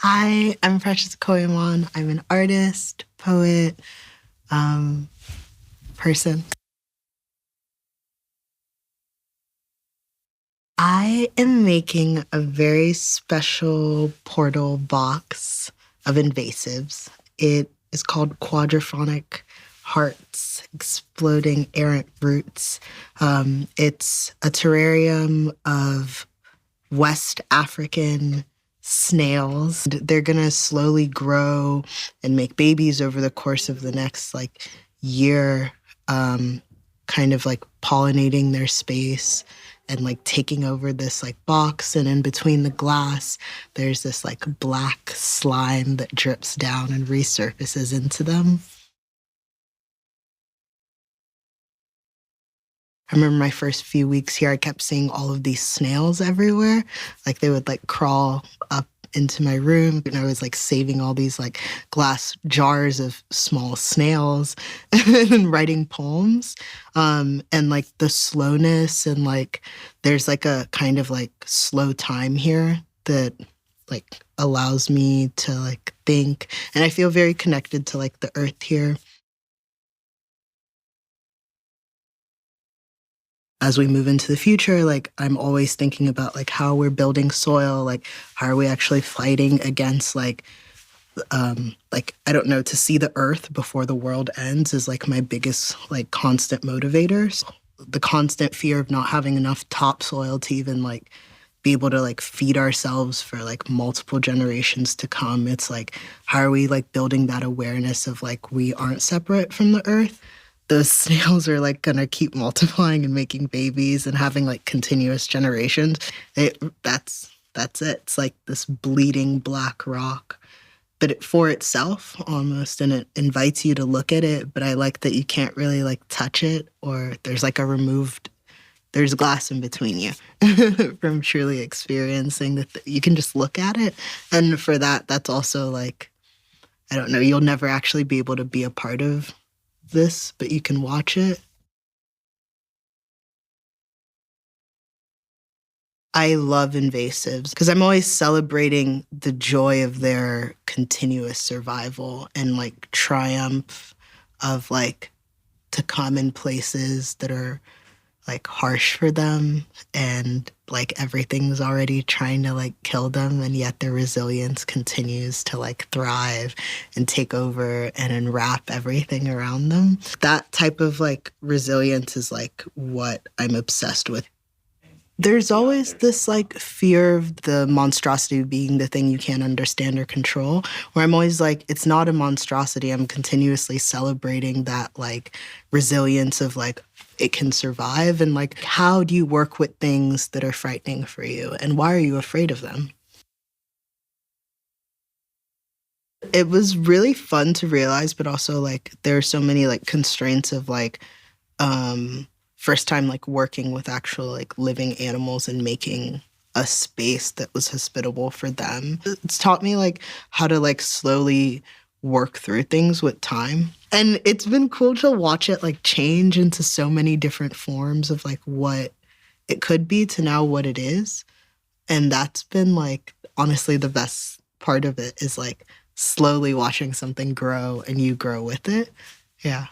Hi, I'm Precious Okoyomon. I'm an artist, poet, person. I am making a very special portal box of invasives. It is called Quadrophonic Hearts, Exploding Errant Roots. It's a terrarium of West African snails. They're gonna slowly grow and make babies over the course of the next year, kind of pollinating their space and taking over this box. And in between the glass, there's this black slime that drips down and resurfaces into them. I remember my first few weeks here, I kept seeing all of these snails everywhere. They would crawl up into my room, and I was saving all these glass jars of small snails and writing poems. And the slowness and there's a kind of slow time here that allows me to think. And I feel very connected to the earth here. As we move into the future, I'm always thinking about how we're building soil, how are we actually fighting against I don't know, to see the earth before the world ends is my biggest constant motivators. The constant fear of not having enough topsoil to even be able to feed ourselves for multiple generations to come. It's how are we building that awareness of we aren't separate from the earth. Those snails are gonna keep multiplying and making babies and having continuous generations. That's it. It's this bleeding black rock, but for itself almost, and it invites you to look at it. But I like that you can't really touch it, or there's there's glass in between you from truly experiencing that. You can just look at it, and for that's also I don't know. You'll never actually be able to be a part of this, but you can watch it. I love invasives because I'm always celebrating the joy of their continuous survival and triumph of to come in places that are harsh for them, and everything's already trying to kill them, and yet their resilience continues to thrive and take over and enwrap everything around them. That type of resilience is what I'm obsessed with. There's always this fear of the monstrosity being the thing you can't understand or control, where I'm always it's not a monstrosity. I'm continuously celebrating that resilience of it can survive, and how do you work with things that are frightening for you, and why are you afraid of them? It was really fun to realize, but also there are so many constraints of first time working with actual living animals and making a space that was hospitable for them. It's taught me how to slowly work through things with time. And it's been cool to watch it change into so many different forms of what it could be to now what it is. And that's been honestly the best part of it is slowly watching something grow and you grow with it. Yeah.